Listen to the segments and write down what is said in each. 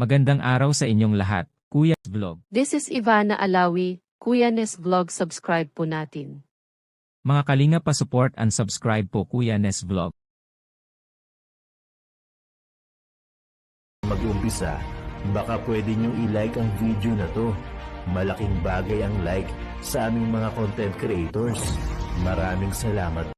Magandang araw sa inyong lahat, Kuya Vlog. This is Ivana Alawi, Kuya Nes Vlog, subscribe po natin. Mga kalinga pa-support and subscribe po Kuya Nes Vlog. Mag-umpisa, baka pwede nyo i-like ang video na to. Malaking bagay ang like sa aming mga content creators. Maraming salamat.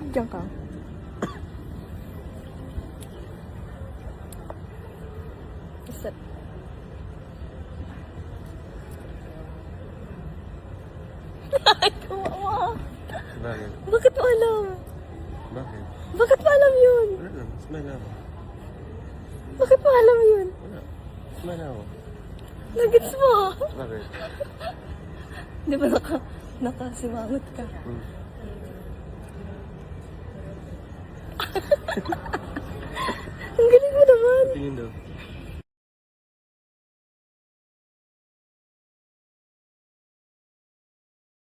Diyan ka. Step. Ay, kawawa. Bakit? Bakit mo alam? Bakit? Bakit mo alam yun? Wala. Smile ako. Bakit mo alam yun? Wala. Smile ako. Nagets mo. Bakit? Di ba nakasimangot ka? Ang galing mo naman. Tingin daw.